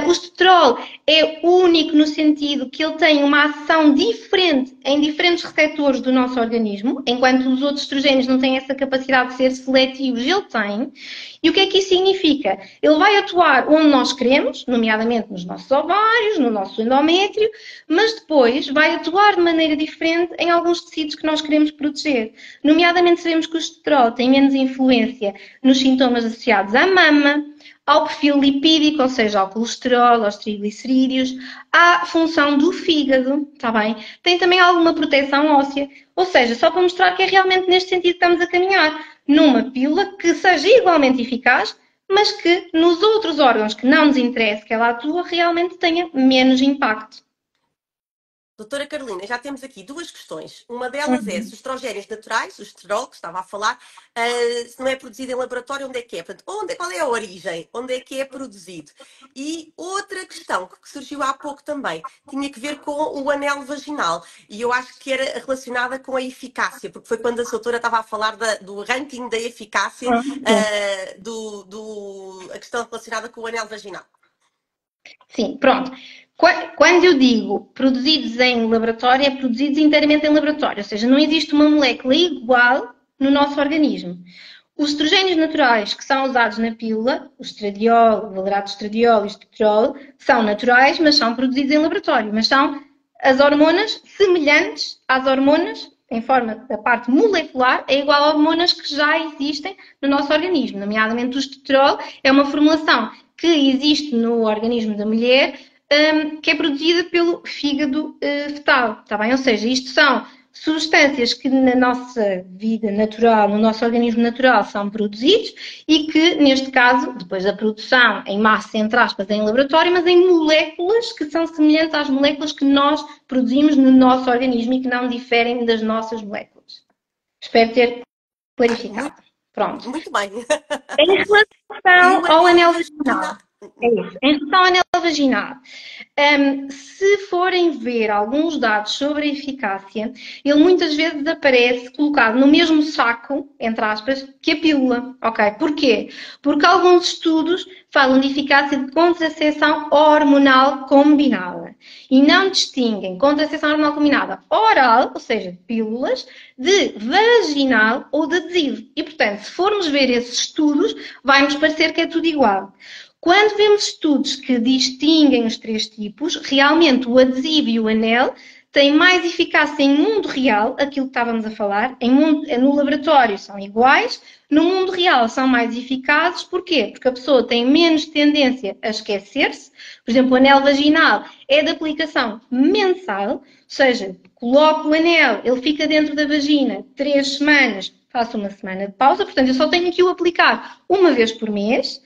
O estetrol é único no sentido que ele tem uma ação diferente em diferentes receptores do nosso organismo, enquanto os outros estrogénios não têm essa capacidade de ser seletivos, ele tem. E o que é que isso significa? Ele vai atuar onde nós queremos, nomeadamente nos nossos ovários, no nosso endométrio, mas depois vai atuar de maneira diferente em alguns tecidos que nós queremos proteger. Nomeadamente sabemos que o estetrol tem menos influência nos sintomas associados à mama, ao perfil lipídico, ou seja, ao colesterol, aos triglicerídeos, à função do fígado, está bem? Tem também alguma proteção óssea, ou seja, só para mostrar que é realmente neste sentido que estamos a caminhar, numa pílula que seja igualmente eficaz, mas que nos outros órgãos que não nos interessa que ela atua, realmente tenha menos impacto. Doutora Carolina, já temos aqui duas questões. Uma delas é se os estrogénios naturais, o esterol que estava a falar, se não é produzido em laboratório, onde é que é? Portanto, qual é a origem? Onde é que é produzido? E outra questão que surgiu há pouco também, tinha que ver com o anel vaginal. E eu acho que era relacionada com a eficácia, porque foi quando a doutora estava a falar do ranking da eficácia, a questão relacionada com o anel vaginal. Sim, pronto. Quando eu digo produzidos em laboratório, é produzidos inteiramente em laboratório, ou seja, não existe uma molécula igual no nosso organismo. Os estrogénios naturais que são usados na pílula, o estradiol, o valerato de estradiol e o estetrol, são naturais, mas são produzidos em laboratório, mas são as hormonas semelhantes às hormonas, em forma da parte molecular, é igual a hormonas que já existem no nosso organismo, nomeadamente o estetrol, é uma formulação que existe no organismo da mulher, que é produzida pelo fígado fetal, está bem? Ou seja, isto são substâncias que na nossa vida natural, no nosso organismo natural, são produzidos e que, neste caso, depois da produção em massa, entre aspas, em laboratório, mas em moléculas que são semelhantes às moléculas que nós produzimos no nosso organismo e que não diferem das nossas moléculas. Espero ter clarificado. Pronto. Muito bem. Em relação ao anel vaginal. vaginal. É isso. Em relação ao anel vaginal, se forem ver alguns dados sobre a eficácia, ele muitas vezes aparece colocado no mesmo saco, entre aspas, que a pílula. Ok? Porquê? Porque alguns estudos falam de eficácia de contracepção hormonal combinada e não distinguem contracepção hormonal combinada oral, ou seja, pílulas, de vaginal ou de adesivo. E, portanto, se formos ver esses estudos, vai-nos parecer que é tudo igual. Quando vemos estudos que distinguem os três tipos, realmente o adesivo e o anel têm mais eficácia em mundo real, aquilo que estávamos a falar, no laboratório são iguais, no mundo real são mais eficazes. Porquê? Porque a pessoa tem menos tendência a esquecer-se. Por exemplo, o anel vaginal é de aplicação mensal, ou seja, coloco o anel, ele fica dentro da vagina 3 semanas, faço uma semana de pausa, portanto, eu só tenho que o aplicar uma vez por mês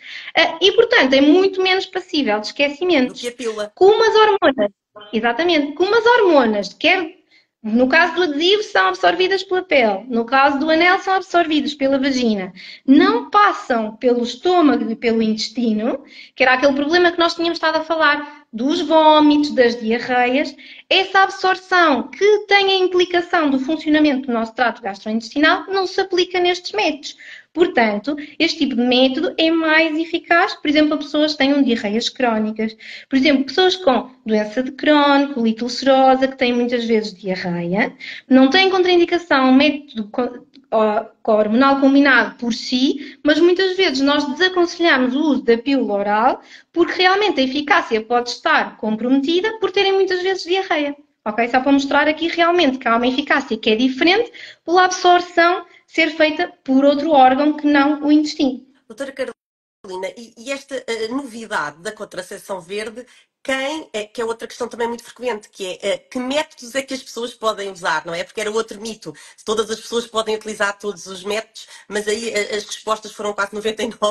e, portanto, é muito menos passível de esquecimento. Do que a pílula. Como as hormonas, exatamente, como as hormonas, quer no caso do adesivo, são absorvidas pela pele, no caso do anel, são absorvidas pela vagina, não passam pelo estômago e pelo intestino, que era aquele problema que nós tínhamos estado a falar, dos vômitos, das diarreias. Essa absorção que tem a implicação do funcionamento do nosso trato gastrointestinal não se aplica nestes métodos. Portanto, este tipo de método é mais eficaz, por exemplo, a pessoas que tenham diarreias crónicas. Por exemplo, pessoas com doença de Crohn, colite ulcerosa, que têm muitas vezes diarreia, não têm contraindicação ao método hormonal combinado por si, mas muitas vezes nós desaconselhamos o uso da pílula oral porque realmente a eficácia pode estar comprometida por terem muitas vezes diarreia. Ok? Só para mostrar aqui realmente que há uma eficácia que é diferente pela absorção ser feita por outro órgão que não o intestino. Doutora Carolina, e esta novidade da contracepção verde, que é outra questão também muito frequente, que é que métodos é que as pessoas podem usar, não é? Porque era outro mito, todas as pessoas podem utilizar todos os métodos, mas aí as respostas foram quase 99%,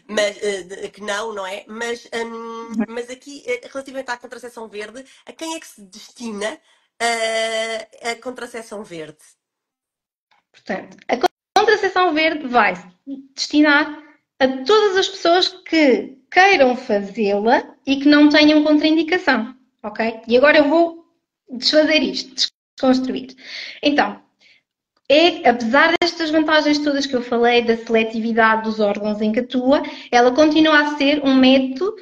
mas, que não é? Mas aqui, relativamente à contracepção verde, a quem é que se destina a contracepção verde? Portanto, a contracepção verde vai destinar a todas as pessoas que queiram fazê-la e que não tenham contraindicação, ok? E agora eu vou desfazer isto, desconstruir. Então, apesar destas vantagens todas que eu falei, da seletividade dos órgãos em que atua, ela continua a ser um método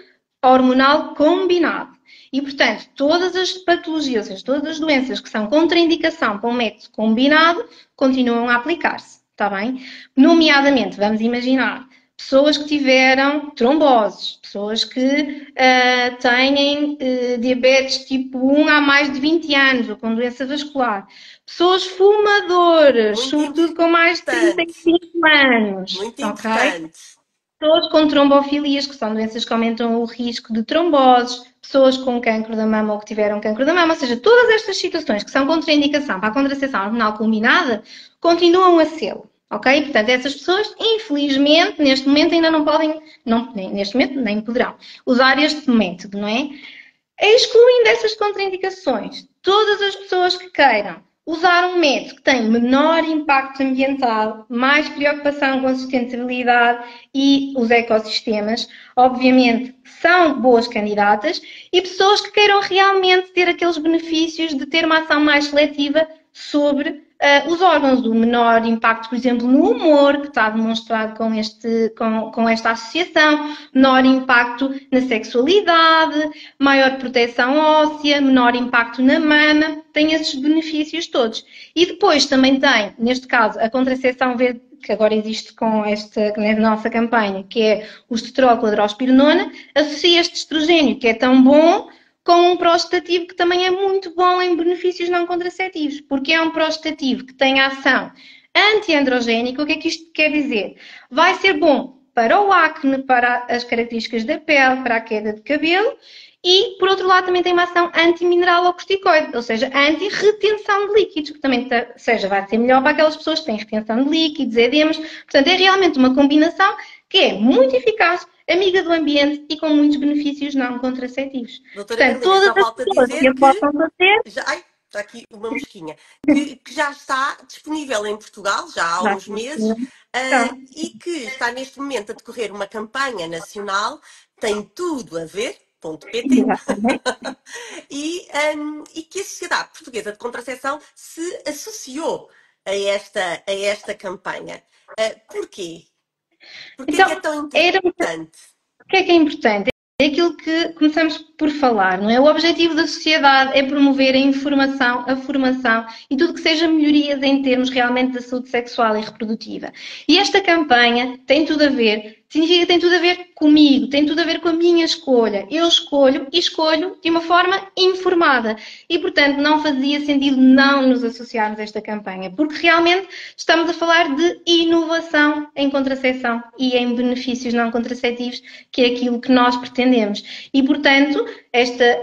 hormonal combinado. E, portanto, todas as patologias, todas as doenças que são contraindicação para um método combinado, continuam a aplicar-se, está bem? Nomeadamente, vamos imaginar, pessoas que tiveram tromboses, pessoas que têm diabetes tipo 1 há mais de 20 anos ou com doença vascular, pessoas fumadoras, sobretudo com mais de 35 anos. Muito importante. Pessoas com trombofilias, que são doenças que aumentam o risco de tromboses, pessoas com cancro da mama ou que tiveram cancro da mama, ou seja, todas estas situações que são contraindicação para a contracepção hormonal combinada, continuam a ser. Ok? Portanto, essas pessoas, infelizmente, neste momento ainda não podem, neste momento nem poderão, usar este método, não é? Excluindo essas contraindicações, todas as pessoas que queiram usar um método que tem menor impacto ambiental, mais preocupação com a sustentabilidade e os ecossistemas, obviamente são boas candidatas, e pessoas que queiram realmente ter aqueles benefícios de ter uma ação mais seletiva sobre os órgãos, do menor impacto, por exemplo, no humor, que está demonstrado com esta associação, menor impacto na sexualidade, maior proteção óssea, menor impacto na mama, tem esses benefícios todos. E depois também tem, neste caso, a contracepção verde, que agora existe com na nossa campanha, que é o estetrol com a drospirenona, associa este estrogênio, que é tão bom, com um prostativo que também é muito bom em benefícios não contraceptivos, porque é um prostativo que tem ação anti-androgénica. O que é que isto quer dizer? Vai ser bom para o acne, para as características da pele, para a queda de cabelo E, por outro lado, também tem uma ação anti-mineral ou corticoide, ou seja, anti-retenção de líquidos, que também seja, vai ser melhor para aquelas pessoas que têm retenção de líquidos, edemas. Portanto, é realmente uma combinação que é muito eficaz, amiga do ambiente e com muitos benefícios não contraceptivos. Doutora Portanto, Carolina, todas só as falta pessoas que dizer a que possam fazer, ai, está aqui uma mosquinha, que já está disponível em Portugal, já há já uns meses, então, e que está neste momento a decorrer uma campanha nacional, tem tudo a ver, ponto PT, exatamente. e que a Sociedade Portuguesa de Contracepção se associou a esta campanha. Porquê? Porquê que é Então, tão era importante? o que é importante? É aquilo que começamos por falar, não é? O objetivo da sociedade é promover a informação, a formação e tudo que seja melhorias em termos realmente da saúde sexual e reprodutiva. E esta campanha tem tudo a ver, significa que tem tudo a ver comigo, tem tudo a ver com a minha escolha. Eu escolho e escolho de uma forma informada. E, portanto, não fazia sentido não nos associarmos a esta campanha, porque realmente estamos a falar de inovação em contracepção e em benefícios não contraceptivos, que é aquilo que nós pretendemos. E, portanto,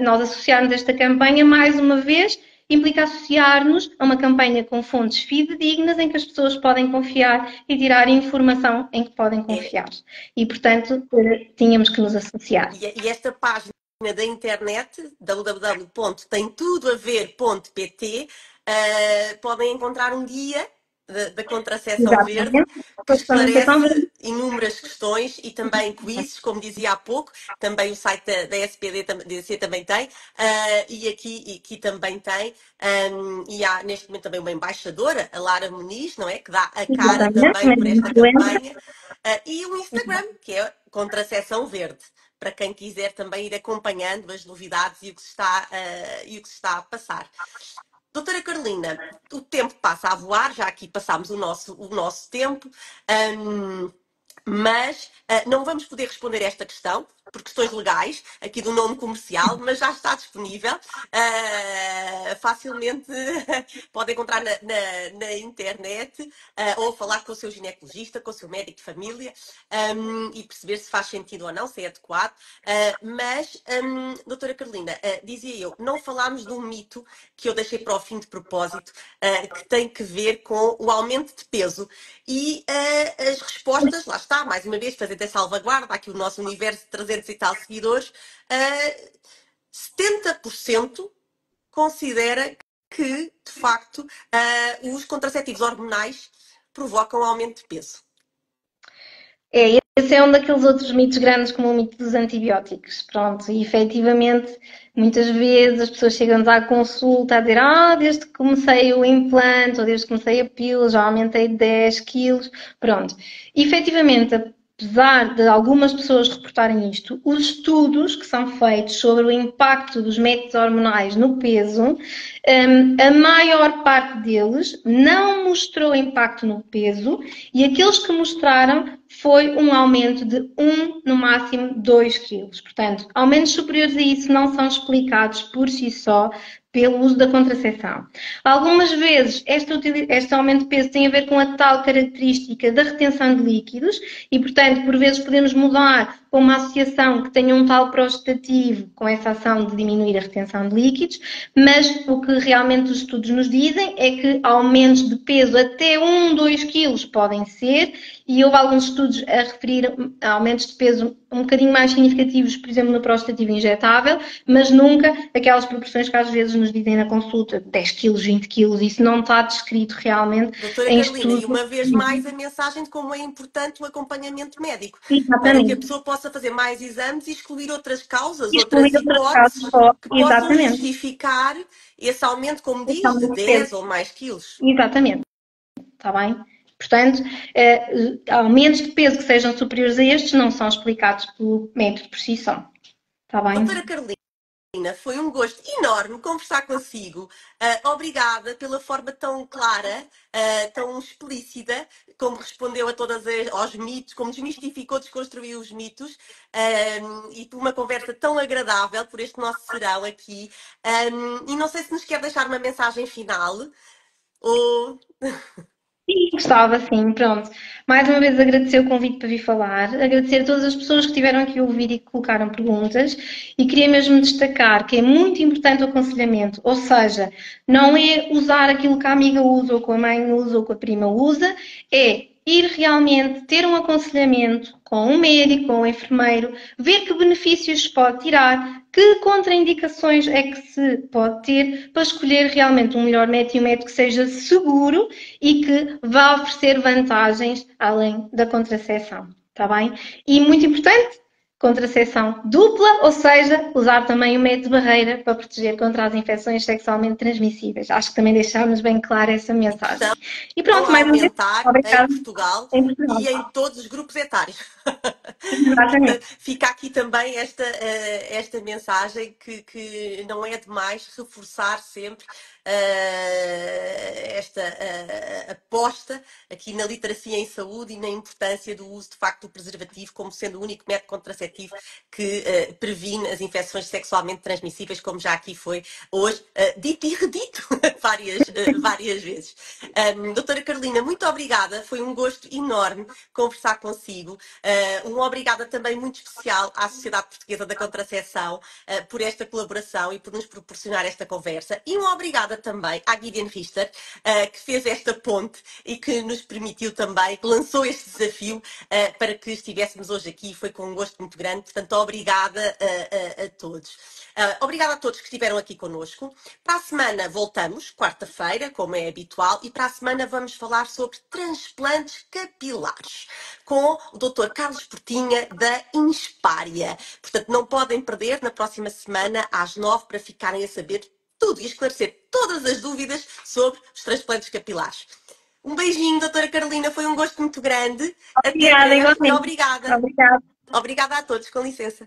nós associarmos esta campanha, mais uma vez, implica associar-nos a uma campanha com fontes fidedignas em que as pessoas podem confiar e tirar informação em que podem É, confiar. E, portanto, tínhamos que nos associar. e esta página da internet, www.temtudoaver.pt, podem encontrar um guia da contracepção verde Exatamente. que Então, esclarece inúmeras questões e também quizzes, como dizia há pouco, também o site da SPDC também tem, e aqui também tem, e há neste momento também uma embaixadora, a Lara Muniz, não é? Que dá a cara exatamente, também mas por esta influencer. campanha, e o Instagram, que é Contracepção Verde, para quem quiser também ir acompanhando as novidades e o que se está a passar. Doutora Carolina, o tempo passa a voar, já aqui passámos o nosso tempo, mas não vamos poder responder esta questão por questões legais, aqui do nome comercial, mas já está disponível. Facilmente pode encontrar na internet, ou falar com o seu ginecologista, com o seu médico de família, e perceber se faz sentido ou não, se é adequado. Mas, doutora Carolina, dizia eu, não falámos de um mito que eu deixei para o fim de propósito, que tem que ver com o aumento de peso. E as respostas, lá está, mais uma vez, fazendo a salvaguarda, aqui o nosso universo de 300 e tal seguidores, 70% considera que, de facto, os contraceptivos hormonais provocam aumento de peso. Esse é um daqueles outros mitos grandes, como o mito dos antibióticos. Pronto, e efetivamente, muitas vezes as pessoas chegam-nos à consulta a dizer: desde que comecei o implante, ou desde que comecei a pílula, já aumentei 10 quilos. Pronto. E, efetivamente, apesar de algumas pessoas reportarem isto, os estudos que são feitos sobre o impacto dos métodos hormonais no peso, a maior parte deles não mostrou impacto no peso, e aqueles que mostraram foi um aumento de 1, no máximo 2 quilos. Portanto, aumentos superiores a isso não são explicados por si só pelo uso da contracepção. Algumas vezes este aumento de peso tem a ver com a tal característica da retenção de líquidos e, portanto, por vezes podemos mudar para uma associação que tenha um tal prostativo com essa ação de diminuir a retenção de líquidos, mas o que realmente os estudos nos dizem é que aumentos de peso até 1, 2 quilos podem ser, e houve alguns estudos a referir a aumentos de peso um bocadinho mais significativos, por exemplo, no prostativo injetável, mas nunca aquelas proporções que às vezes nos dizem na consulta, 10 quilos, 20 quilos, isso não está descrito realmente Doutora em Carolina, e estudos. uma vez mais a mensagem de como é importante o acompanhamento médico, para que a Exatamente. pessoa possa fazer mais exames e excluir outras causas, Excluir outras outras causas hipóteses só. que possam Exatamente. justificar esse aumento, como Esse diz, de aumento de peso. 10 ou mais quilos. Exatamente. Está bem? Portanto, aumentos de peso que sejam superiores a estes não são explicados pelo método por si só. Está bem? Doutora Carolina, foi um gosto enorme conversar consigo. Obrigada pela forma tão clara, tão explícita, como respondeu a aos mitos, como desmistificou, desconstruiu os mitos, e por uma conversa tão agradável, por este nosso serão aqui. E não sei se nos quer deixar uma mensagem final, ou... Sim, gostava, sim, pronto. Mais uma vez agradecer o convite para vir falar, agradecer a todas as pessoas que estiveram aqui a ouvir e que colocaram perguntas e queria mesmo destacar que é muito importante o aconselhamento, ou seja, não é usar aquilo que a amiga usa ou que a mãe usa ou que a prima usa, é ir realmente ter um aconselhamento com um médico, com um enfermeiro, ver que benefícios se pode tirar, que contraindicações é que se pode ter para escolher realmente um melhor método e um método que seja seguro e que vá oferecer vantagens além da contracepção, está bem? E muito importante, contracepção dupla, ou seja, usar também o método de barreira para proteger contra as infecções sexualmente transmissíveis. Acho que também deixámos bem clara essa mensagem. E pronto, A mais uma vez, aumentar em obrigada. Portugal Em Portugal. e em todos os grupos etários. Exatamente. Portanto, fica aqui também esta mensagem que não é demais reforçar sempre esta aposta aqui na literacia em saúde e na importância do uso de facto do preservativo como sendo o único método contraceptivo que previne as infecções sexualmente transmissíveis, como já aqui foi hoje dito e redito várias vezes. Doutora Carolina, muito obrigada, foi um gosto enorme conversar consigo. Um obrigada também muito especial à Sociedade Portuguesa da Contracepção por esta colaboração e por nos proporcionar esta conversa. E um obrigada também à Gideon Richter, que fez esta ponte e que nos permitiu também, que lançou este desafio para que estivéssemos hoje aqui. Foi com um gosto muito grande. Portanto, obrigada a todos. Obrigada a todos que estiveram aqui connosco. Para a semana voltamos, quarta-feira, como é habitual, e para a semana vamos falar sobre transplantes capilares com o Dr. Carlos Portinha da Inspária. Portanto, não podem perder na próxima semana às 9 para ficarem a saber tudo e esclarecer todas as dúvidas sobre os transplantes capilares. Um beijinho, doutora Carolina, foi um gosto muito grande. Até Obrigada, breve e igualmente. obrigada. Obrigada. Obrigada a todos, com licença.